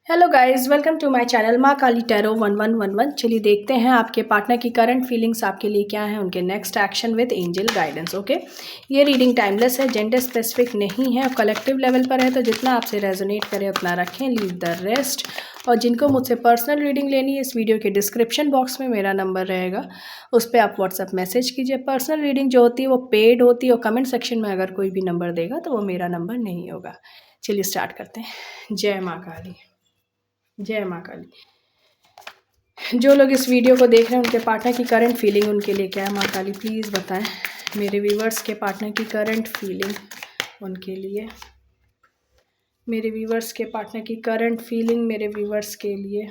Hello guys, welcome to my channel Maa Kali tarot 1111। चलिए देखते हैं आपके पार्टनर की करंट फीलिंग्स आपके लिए क्या है, उनके next action with angel guidance. Okay, ये रीडिंग टाइमलेस है, जेंडर स्पेसिफिक नहीं है, कलेक्टिव लेवल पर है, तो जितना आपसे रेजोनेट करे उतना रखें, लीव द रेस्ट। और जिनको मुझसे पर्सनल रीडिंग लेनी है, इस वीडियो के डिस्क्रिप्शन बॉक्स में मेरा नंबर रहेगा, उस पर आप व्हाट्सअप मैसेज कीजिए। पर्सनल रीडिंग जो होती है वो पेड होती है, और कमेंट सेक्शन में अगर कोई भी नंबर देगा तो वो मेरा नंबर नहीं होगा। चलिए स्टार्ट करते हैं। जय माँ काली, जय माँ काली। जो लोग इस वीडियो को देख रहे हैं उनके पार्टनर की करंट फीलिंग उनके लिए क्या है, माँ काली प्लीज़ बताएं। मेरे व्यूवर्स के पार्टनर की करंट फीलिंग उनके लिए, मेरे व्यूवर्स के पार्टनर की करंट फीलिंग मेरे व्यूवर्स के लिए।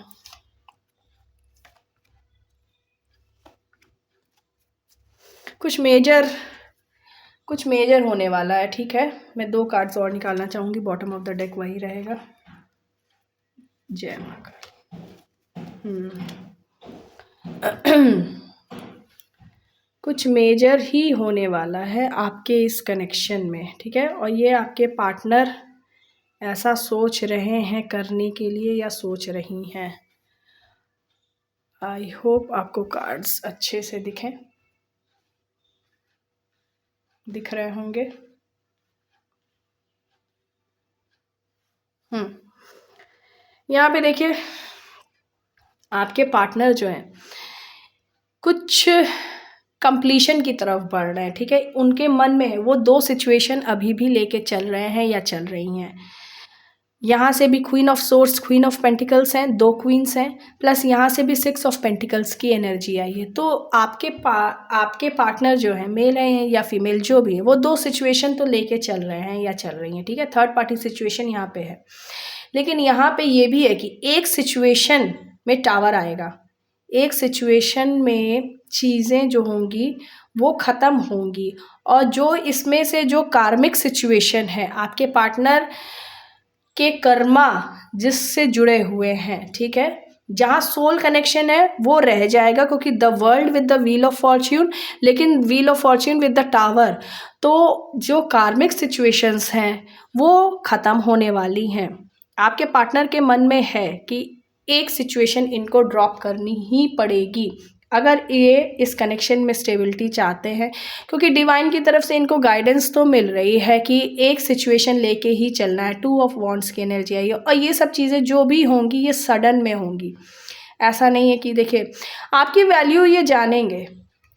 कुछ मेजर होने वाला है, ठीक है। मैं 2 कार्ड्स और निकालना चाहूँगी, बॉटम ऑफ द डेक वही रहेगा। जय माँ काली। कुछ मेजर ही होने वाला है आपके इस कनेक्शन में, ठीक है। और ये आपके पार्टनर ऐसा सोच रहे हैं करने के लिए या सोच रही हैं। आई होप आपको कार्ड्स अच्छे से दिख रहे होंगे। यहाँ पे देखिए, आपके पार्टनर जो हैं कुछ कंप्लीशन की तरफ बढ़ रहे हैं, ठीक है। उनके मन में है, वो 2 सिचुएशन अभी भी लेके चल रहे हैं या चल रही हैं। यहाँ से भी queen of source, queen of pentacles हैं, 2 क्वींस हैं, प्लस यहाँ से भी 6 ऑफ पेंटिकल्स की एनर्जी आई है। तो आपके पार्टनर जो है, मेल है या फीमेल जो भी है, वो 2 सिचुएशन तो लेके चल रहे हैं या चल रही हैं, ठीक है। थर्ड पार्टी सिचुएशन यहाँ पे है, लेकिन यहाँ पे ये भी है कि एक सिचुएशन में टावर आएगा, एक सिचुएशन में चीज़ें जो होंगी वो ख़त्म होंगी। और जो इसमें से जो कार्मिक सिचुएशन है, आपके पार्टनर के कर्मा जिससे जुड़े हुए हैं, ठीक है, जहाँ सोल कनेक्शन है वो रह जाएगा, क्योंकि the world with the wheel of fortune, लेकिन wheel of fortune with the tower. तो जो कार्मिक सिचुएशंस हैं वो ख़त्म होने वाली हैं। आपके पार्टनर के मन में है कि एक सिचुएशन इनको ड्रॉप करनी ही पड़ेगी अगर ये इस कनेक्शन में स्टेबिलिटी चाहते हैं, क्योंकि डिवाइन की तरफ से इनको गाइडेंस तो मिल रही है कि एक सिचुएशन लेके ही चलना है। 2 ऑफ वॉन्ड्स की एनर्जी आई है, और ये सब चीज़ें जो भी होंगी ये सडन में होंगी। ऐसा नहीं है कि देखिए, आपकी वैल्यू ये जानेंगे,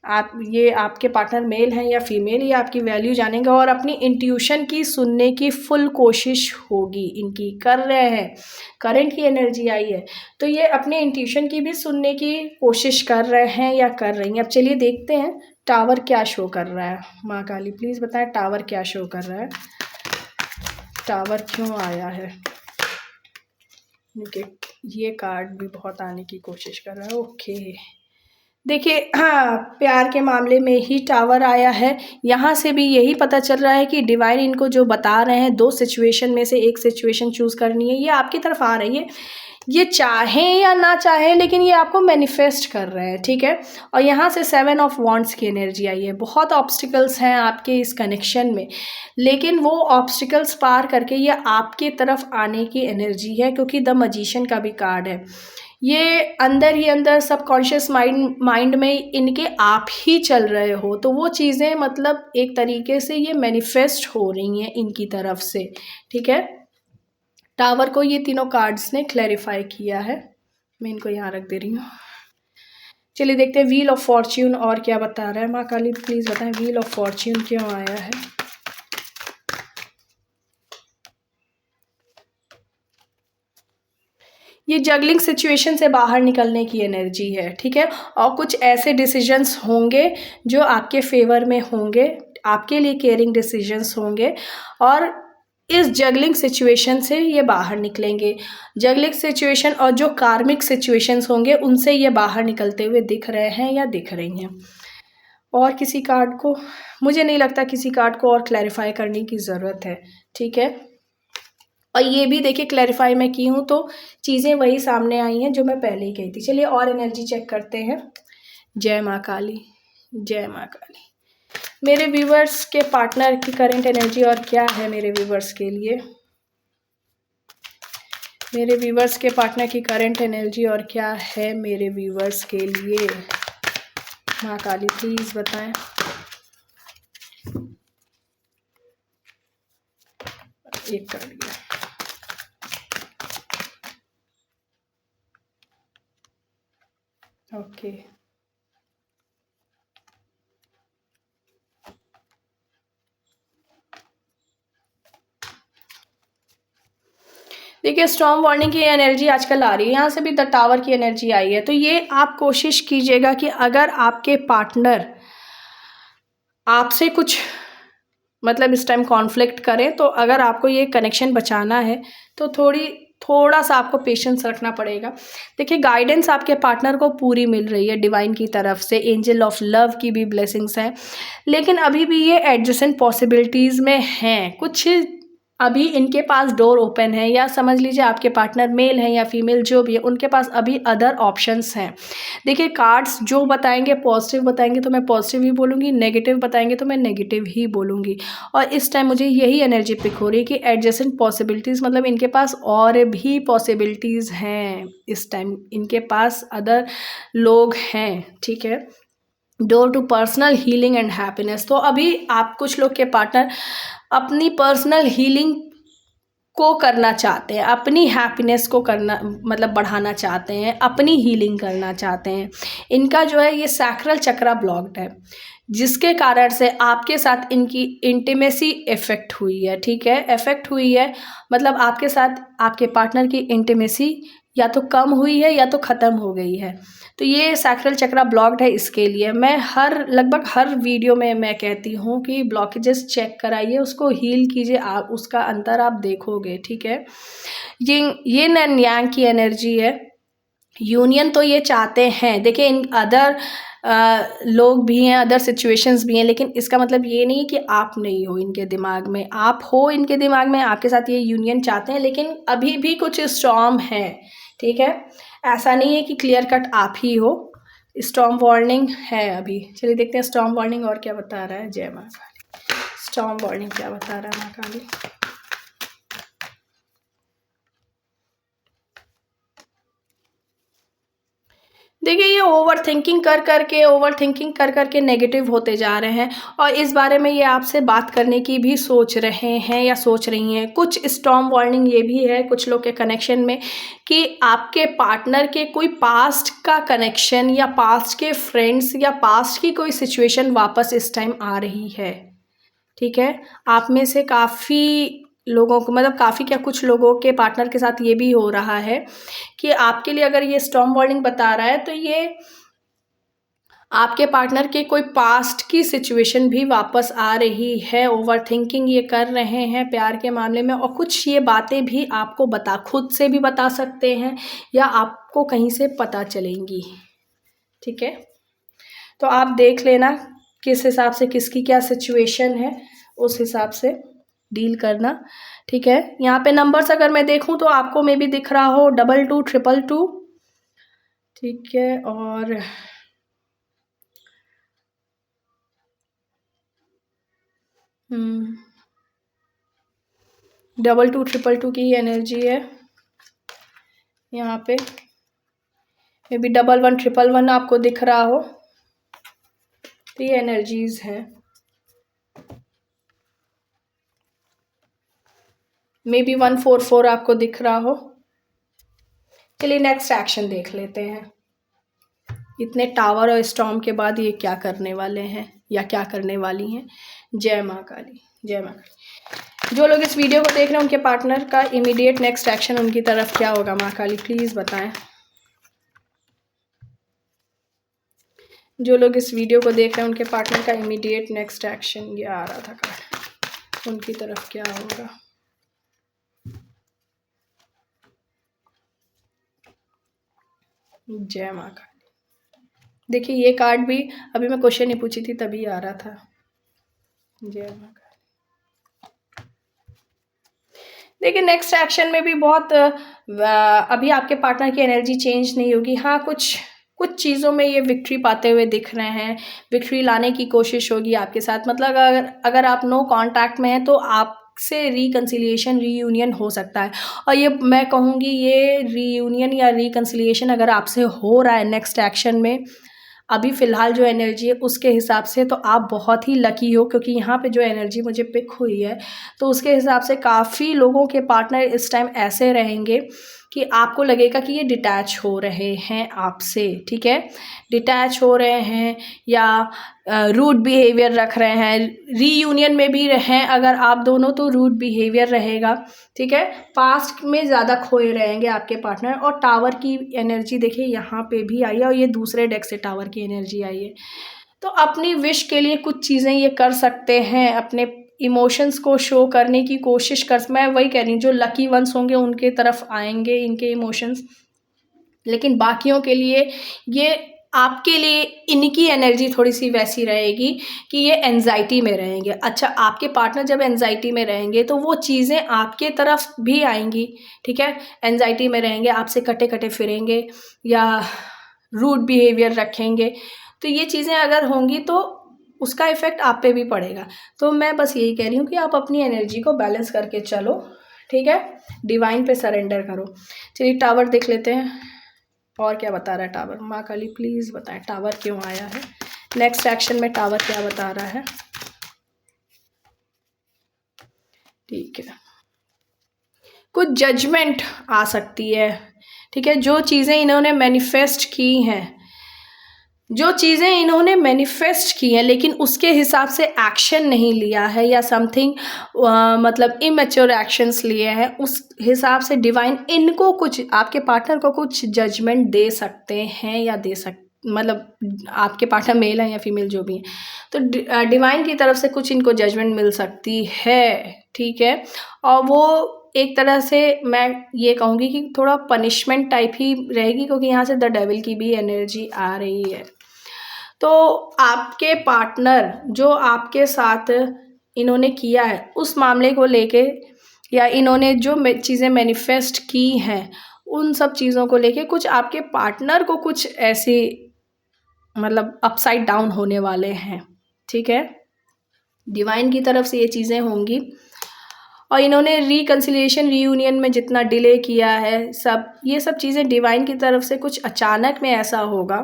आप ये आपके पार्टनर मेल हैं या फीमेल, ये आपकी वैल्यू जानेंगे और अपनी इंट्यूशन की सुनने की फुल कोशिश होगी इनकी, कर रहे हैं। करंट की एनर्जी आई है, तो ये अपने इंट्यूशन की भी सुनने की कोशिश कर रहे हैं या कर रही हैं। अब चलिए देखते हैं टावर क्या शो कर रहा है। माँ काली प्लीज़ बताएं, टावर क्या शो कर रहा है, टावर क्यों आया है। ये कार्ड भी बहुत आने की कोशिश कर रहा है। ओके, देखिए, हाँ, प्यार के मामले में ही टावर आया है। यहाँ से भी यही पता चल रहा है कि डिवाइन इनको जो बता रहे हैं, 2 सिचुएशन में से एक सिचुएशन चूज़ करनी है, ये आपकी तरफ आ रही है। ये चाहें या ना चाहें, लेकिन ये आपको मैनिफेस्ट कर रहे हैं, ठीक है। और यहाँ से 7 ऑफ वॉन्ड्स की एनर्जी आई है। बहुत ऑब्स्टिकल्स हैं आपके इस कनेक्शन में, लेकिन वो ऑब्स्टिकल्स पार करके ये आपके तरफ आने की एनर्जी है, क्योंकि द मैजिशियन का भी कार्ड है। ये अंदर ही अंदर सबकॉन्शियस माइंड में इनके आप ही चल रहे हो, तो वो चीज़ें मतलब एक तरीके से ये मैनिफेस्ट हो रही हैं इनकी तरफ से, ठीक है। टावर को ये तीनों कार्ड्स ने क्लैरिफाई किया है। मैं इनको यहाँ रख दे रही हूँ। चलिए देखते हैं व्हील ऑफ फॉर्च्यून और क्या बता रहा है। माँ काली प्लीज़ बताएं, व्हील ऑफ फॉर्च्यून क्यों आया है। ये जगलिंग सिचुएशन से बाहर निकलने की एनर्जी है, ठीक है। और कुछ ऐसे डिसीजंस होंगे जो आपके फेवर में होंगे, आपके लिए केयरिंग डिसीजंस होंगे, और इस जगलिंग सिचुएशन से ये बाहर निकलेंगे। जगलिंग सिचुएशन और जो कार्मिक सिचुएशंस होंगे उनसे ये बाहर निकलते हुए दिख रहे हैं या दिख रही हैं। और किसी कार्ड को, मुझे नहीं लगता किसी कार्ड को और क्लैरिफाई करने की ज़रूरत है, ठीक है। और ये भी देखिए क्लैरिफाई मैं की हूँ, तो चीज़ें वही सामने आई हैं जो मैं पहले ही कही थी। चलिए और एनर्जी चेक करते हैं। जय माँ काली, जय माँ काली। मेरे व्यूवर्स के पार्टनर की करंट एनर्जी और क्या है मेरे व्यूवर्स के लिए। मेरे व्यूवर्स के पार्टनर की करंट एनर्जी और क्या है मेरे व्यूवर्स के लिए, माँ काली प्लीज़ बताएं। एक कर दिया। ओके, देखिए स्टॉर्म वार्निंग की एनर्जी आजकल आ रही है, यहाँ से भी द टावर की एनर्जी आई है। तो ये आप कोशिश कीजिएगा कि अगर आपके पार्टनर आपसे कुछ मतलब इस टाइम कॉन्फ्लिक्ट करें, तो अगर आपको ये कनेक्शन बचाना है तो थोड़ा सा आपको पेशेंस रखना पड़ेगा। देखिए गाइडेंस आपके पार्टनर को पूरी मिल रही है डिवाइन की तरफ से, एंजल ऑफ लव की भी ब्लेसिंग्स हैं, लेकिन अभी भी ये एडजस्टेंट पॉसिबिलिटीज़ में हैं। कुछ अभी इनके पास डोर ओपन है, या समझ लीजिए आपके पार्टनर मेल है या फीमेल जो भी है, उनके पास अभी अदर ऑप्शंस हैं। देखिए कार्ड्स जो बताएंगे पॉजिटिव बताएंगे तो मैं पॉजिटिव ही बोलूँगी, नेगेटिव बताएंगे तो मैं नेगेटिव ही बोलूँगी। और इस टाइम मुझे यही एनर्जी पिक हो रही है कि एडजेसेंट पॉसिबिलिटीज़, मतलब इनके पास और भी पॉसिबिलिटीज़ हैं। इस टाइम इनके पास अदर लोग हैं, ठीक है। Door to personal healing and happiness. तो अभी आप कुछ लोग के पार्टनर अपनी पर्सनल हीलिंग को करना चाहते हैं, अपनी हैप्पीनेस को करना मतलब बढ़ाना चाहते हैं, अपनी हीलिंग करना चाहते हैं। इनका जो है ये सैक्रल चक्रा ब्लॉक्ड है, जिसके कारण से आपके साथ इनकी इंटीमेसी इफेक्ट हुई है, ठीक है। इफेक्ट हुई है मतलब आपके साथ आपके पार्टनर की इंटीमेसी या तो कम हुई है या तो ख़त्म हो गई है। तो ये सैक्रल चक्रा ब्लॉक्ड है। इसके लिए मैं लगभग हर वीडियो में मैं कहती हूँ कि ब्लॉकेजेस चेक कराइए, उसको हील कीजिए, आप उसका अंतर आप देखोगे, ठीक है। ये नन यांग की एनर्जी है। यूनियन तो ये चाहते हैं, देखिए इन अदर लोग भी हैं, अदर सिचुएशंस भी हैं, लेकिन इसका मतलब ये नहीं कि आप नहीं हो इनके दिमाग में, आप हो इनके दिमाग में, आपके साथ ये यूनियन चाहते हैं, लेकिन अभी भी कुछ स्टॉर्म है, ठीक है। ऐसा नहीं है कि क्लियर कट आप ही हो, स्टॉर्म वार्निंग है अभी। चलिए देखते हैं स्टॉर्म वार्निंग और क्या बता रहा है। जय माँ काली, स्टॉर्म वार्निंग क्या बता रहा है माँ काली। देखिए ये ओवर थिंकिंग कर करके नेगेटिव होते जा रहे हैं, और इस बारे में ये आपसे बात करने की भी सोच रहे हैं या सोच रही हैं। कुछ स्टॉर्म वार्निंग ये भी है कुछ लोग के कनेक्शन में कि आपके पार्टनर के कोई पास्ट का कनेक्शन या पास्ट के फ्रेंड्स या पास्ट की कोई सिचुएशन वापस इस टाइम आ रही है, ठीक है। आप में से काफ़ी लोगों को मतलब काफ़ी क्या कुछ लोगों के पार्टनर के साथ ये भी हो रहा है कि आपके लिए अगर ये स्टॉर्म वार्निंग बता रहा है तो ये आपके पार्टनर के कोई पास्ट की सिचुएशन भी वापस आ रही है। ओवर थिंकिंग ये कर रहे हैं प्यार के मामले में, और कुछ ये बातें भी आपको खुद से भी बता सकते हैं या आपको कहीं से पता चलेंगी, ठीक है। तो आप देख लेना किस हिसाब से किसकी क्या सिचुएशन है, उस हिसाब से डील करना, ठीक है। यहाँ पे नंबर्स अगर मैं देखूँ तो आपको मे बी दिख रहा हो 2222, ठीक है, और 2222 की एनर्जी है यहाँ पे। मे बी 1111 आपको दिख रहा हो, तो ये एनर्जीज है। मे बी 144 आपको दिख रहा हो। चलिए नेक्स्ट एक्शन देख लेते हैं। इतने टावर और स्टॉर्म के बाद ये क्या करने वाले हैं या क्या करने वाली हैं। जय माँ काली, जय माँ काली। जो लोग इस वीडियो को देख रहे हैं उनके पार्टनर का इमीडिएट नेक्स्ट एक्शन उनकी तरफ क्या होगा, माँ काली प्लीज़ बताएं। जो लोग इस वीडियो को देख रहे हैं उनके पार्टनर का इमीडिएट नेक्स्ट एक्शन, ये आ रहा था कार्ड, उनकी तरफ क्या होगा। जय माँ काली। देखिए ये कार्ड भी अभी मैं क्वेश्चन नहीं पूछी थी तभी आ रहा था। जय माँ काली। देखिए नेक्स्ट एक्शन में भी बहुत अभी आपके पार्टनर की एनर्जी चेंज नहीं होगी। हाँ कुछ चीज़ों में ये विक्ट्री पाते हुए दिख रहे हैं, विक्ट्री लाने की कोशिश होगी आपके साथ। मतलब अगर आप नो कांटेक्ट में हैं तो आप आपसे रिकन्सिलिएशन, रीयूनियन हो सकता है। और ये मैं कहूँगी, ये रीयूनियन या रिकन्सिलिएशन अगर आपसे हो रहा है नेक्स्ट एक्शन में, अभी फ़िलहाल जो एनर्जी है उसके हिसाब से, तो आप बहुत ही लकी हो, क्योंकि यहाँ पे जो एनर्जी मुझे पिक हुई है तो उसके हिसाब से काफ़ी लोगों के पार्टनर इस टाइम ऐसे रहेंगे कि आपको लगेगा कि ये डिटैच हो रहे हैं आपसे, ठीक है, डिटैच हो रहे हैं या रूड बिहेवियर रख रहे हैं। रीयूनियन में भी रहें अगर आप दोनों तो रूड बिहेवियर रहेगा, ठीक है। पास्ट में ज़्यादा खोए रहेंगे आपके पार्टनर। और टावर की एनर्जी देखिए यहाँ पे भी आई है, और ये दूसरे डेक से टावर की एनर्जी आई है। तो अपनी विश के लिए कुछ चीज़ें ये कर सकते हैं, अपने इमोशंस को शो करने की कोशिश कर, मैं वही कह रही हूँ, जो लकी वंस होंगे उनके तरफ आएंगे इनके इमोशंस, लेकिन बाकियों के लिए ये, आपके लिए इनकी एनर्जी थोड़ी सी वैसी रहेगी कि ये एंजाइटी में रहेंगे। अच्छा, आपके पार्टनर जब एंजाइटी में रहेंगे तो वो चीज़ें आपके तरफ भी आएंगी, ठीक है, एंजाइटी में रहेंगे, आपसे कटे कटे फिरेंगे या रूड बिहेवियर रखेंगे। तो ये चीज़ें अगर होंगी तो उसका इफ़ेक्ट आप पे भी पड़ेगा। तो मैं बस यही कह रही हूँ कि आप अपनी एनर्जी को बैलेंस करके चलो, ठीक है, डिवाइन पे सरेंडर करो। चलिए टावर देख लेते हैं और क्या बता रहा है टावर। माँ काली प्लीज़ बताएं टावर क्यों आया है, नेक्स्ट एक्शन में टावर क्या बता रहा है। ठीक है, कुछ जजमेंट आ सकती है, ठीक है, जो चीज़ें इन्होंने मैनिफेस्ट की हैं, जो चीज़ें इन्होंने मैनिफेस्ट की हैं लेकिन उसके हिसाब से एक्शन नहीं लिया है या समथिंग, मतलब इमेच्योर एक्शंस लिए हैं, उस हिसाब से डिवाइन इनको कुछ, आपके पार्टनर को कुछ जजमेंट दे सकते हैं या मतलब आपके पार्टनर मेल है या फीमेल जो भी है, तो डिवाइन की तरफ से कुछ इनको जजमेंट मिल सकती है, ठीक है। और वो एक तरह से मैं ये कहूँगी कि थोड़ा पनिशमेंट टाइप ही रहेगी, क्योंकि यहाँ से द डेविल की भी एनर्जी आ रही है। तो आपके पार्टनर जो आपके साथ इन्होंने किया है उस मामले को लेके, या इन्होंने जो चीज़ें मैनिफेस्ट की हैं उन सब चीज़ों को लेके, कुछ आपके पार्टनर को कुछ ऐसी मतलब अपसाइड डाउन होने वाले हैं, ठीक है, डिवाइन की तरफ से ये चीज़ें होंगी। और इन्होंने रिकन्सिलिएशन, रीयूनियन में जितना डिले किया है, सब ये सब चीज़ें डिवाइन की तरफ से कुछ अचानक में ऐसा होगा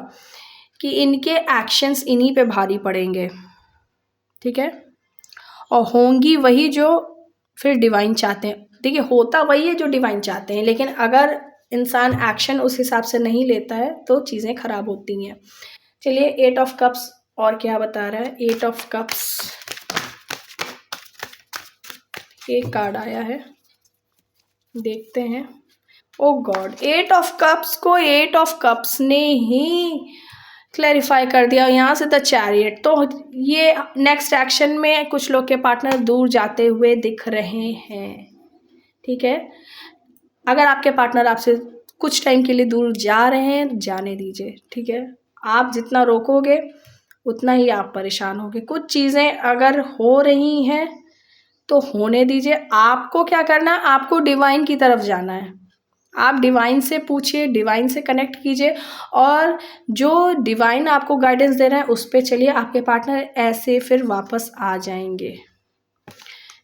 कि इनके एक्शंस इन्हीं पे भारी पड़ेंगे, ठीक है, और होंगी वही जो फिर डिवाइन चाहते हैं। देखिए, होता वही है जो डिवाइन चाहते हैं, लेकिन अगर इंसान एक्शन उस हिसाब से नहीं लेता है तो चीज़ें खराब होती हैं। चलिए 8 ऑफ कप्स और क्या बता रहा है। 8 ऑफ कप्स, एक कार्ड आया है, देखते हैं। ओ गॉड, 8 ऑफ कप्स को 8 ऑफ कप्स ने ही क्लैरिफाई कर दिया यहाँ से, द चैरियट। तो ये नेक्स्ट एक्शन में कुछ लोग के पार्टनर दूर जाते हुए दिख रहे हैं, ठीक है। अगर आपके पार्टनर आपसे कुछ टाइम के लिए दूर जा रहे हैं, जाने दीजिए, ठीक है। आप जितना रोकोगे उतना ही आप परेशान होगे। कुछ चीज़ें अगर हो रही हैं तो होने दीजिए। आपको क्या करना है, आपको डिवाइन की तरफ जाना है। आप डिवाइन से पूछिए, डिवाइन से कनेक्ट कीजिए, और जो डिवाइन आपको गाइडेंस दे रहा है उस पर चलिए। आपके पार्टनर ऐसे फिर वापस आ जाएंगे।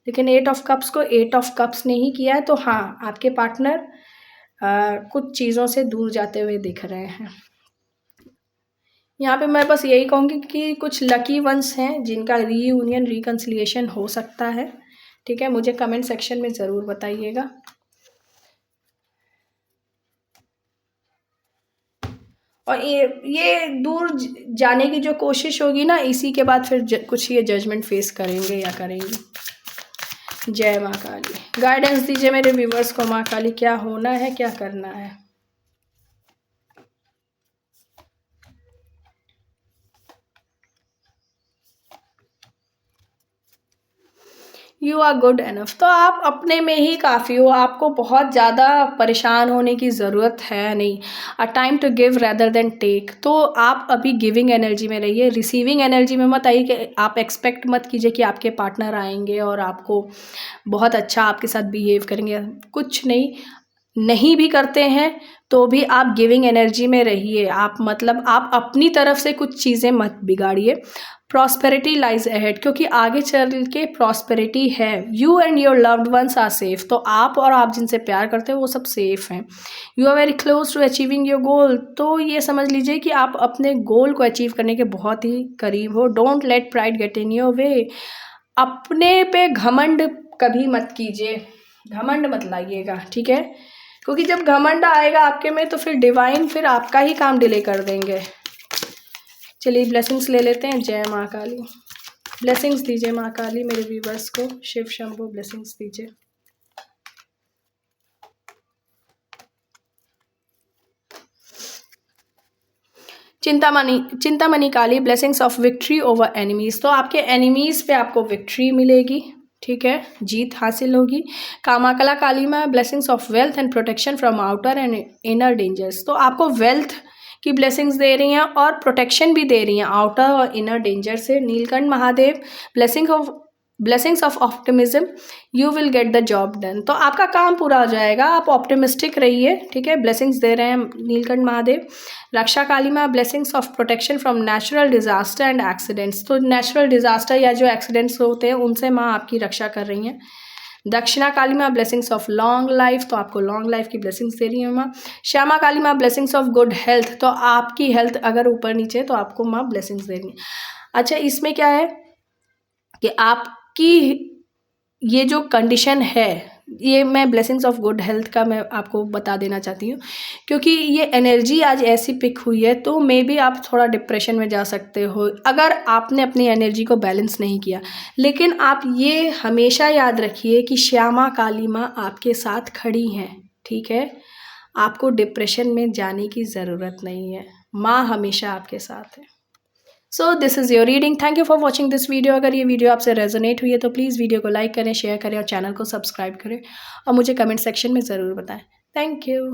लेकिन 8 ऑफ कप्स को 8 ऑफ कप्स ने ही किया है, तो हाँ, आपके पार्टनर कुछ चीज़ों से दूर जाते हुए दिख रहे हैं। यहाँ पे मैं बस यही कहूँगी कि कुछ लकी वंस हैं जिनका रीयूनियन, रिकन्सिलिएशन हो सकता है, ठीक है। मुझे कमेंट सेक्शन में ज़रूर बताइएगा। और ये दूर जाने की जो कोशिश होगी ना, इसी के बाद फिर कुछ ये जजमेंट फेस करेंगे या करेंगी। जय माँ काली, गाइडेंस दीजिए मेरे व्यूवर्स को। माँ काली, क्या होना है, क्या करना है। You are good enough. तो आप अपने में ही काफ़ी हो, आपको बहुत ज़्यादा परेशान होने की ज़रूरत है नहीं। A time to give rather than take. तो आप अभी गिविंग एनर्जी में रहिए, रिसीविंग एनर्जी में मत आइए कि आप एक्सपेक्ट मत कीजिए कि आपके पार्टनर आएंगे और आपको बहुत अच्छा आपके साथ बिहेव करेंगे, कुछ नहीं। नहीं भी करते हैं तो भी आप गिविंग एनर्जी में रहिए। आप मतलब आप अपनी तरफ से कुछ चीज़ें मत बिगाड़िए। प्रॉस्पेरिटी लाइज अहेड, क्योंकि आगे चल के प्रॉस्पेरिटी है। You and your loved ones are safe, तो आप और आप जिनसे प्यार करते हो वो सब सेफ हैं। You are very close to achieving your goal, तो ये समझ लीजिए कि आप अपने गोल को अचीव करने के बहुत ही करीब हो। Don't let pride get in your way, अपने पे घमंड कभी मत कीजिए, घमंड मत लाइएगा, ठीक है, क्योंकि जब घमंड आएगा आपके में तो फिर डिवाइन फिर आपका ही काम डिले कर देंगे। चलिए ब्लेसिंग्स ले लेते हैं। जय माँ काली, ब्लेसिंग्स दीजिए माँ काली मेरे व्यूवर्स को, शिव शंभू ब्लेसिंग्स दीजिए। Chintamani Kali, blessings of victory over enemies, तो आपके एनिमीज पे आपको विक्ट्री मिलेगी, ठीक है, जीत हासिल होगी। कामाकला काली माँ, blessings of wealth and protection from outer and inner dangers, तो आपको वेल्थ की ब्लेसिंग्स दे रही हैं और प्रोटेक्शन भी दे रही हैं आउटर और इनर डेंजर से। Neelkanth Mahadev, blessings of optimism, you will get the job done, तो आपका काम पूरा हो जाएगा, आप ऑप्टिमिस्टिक रहिए, ठीक है, ब्लेसिंग्स दे रहे हैं नीलकंठ महादेव। रक्षा काली माँ, blessings of protection from natural disaster and accidents, तो नेचुरल डिजास्टर या जो एक्सीडेंट्स होते हैं उनसे माँ आपकी रक्षा कर रही हैं। दक्षिणा काली माँ, ब्लेसिंग्स ऑफ लॉन्ग लाइफ, तो आपको लॉन्ग लाइफ की ब्लेसिंग्स दे रही है माँ। श्यामा काली माँ, ब्लेसिंग्स ऑफ गुड हेल्थ, तो आपकी हेल्थ अगर ऊपर नीचे तो आपको माँ ब्लेसिंग्स दे रही है। अच्छा, इसमें क्या है कि आपकी ये जो कंडीशन है, ये मैं ब्लेसिंग्स ऑफ गुड हेल्थ का मैं आपको बता देना चाहती हूँ, क्योंकि ये एनर्जी आज ऐसी पिक हुई है तो मे बी आप थोड़ा डिप्रेशन में जा सकते हो अगर आपने अपनी एनर्जी को बैलेंस नहीं किया। लेकिन आप ये हमेशा याद रखिए कि श्यामा काली माँ आपके साथ खड़ी हैं, ठीक है, आपको डिप्रेशन में जाने की ज़रूरत नहीं है, माँ हमेशा आपके साथ है। So this is your reading, thank you for watching this video. अगर ये वीडियो आपसे रेजोनेट हुई है तो प्लीज़ वीडियो को लाइक करें, शेयर करें और चैनल को सब्सक्राइब करें और मुझे कमेंट सेक्शन में ज़रूर बताएं। Thank you.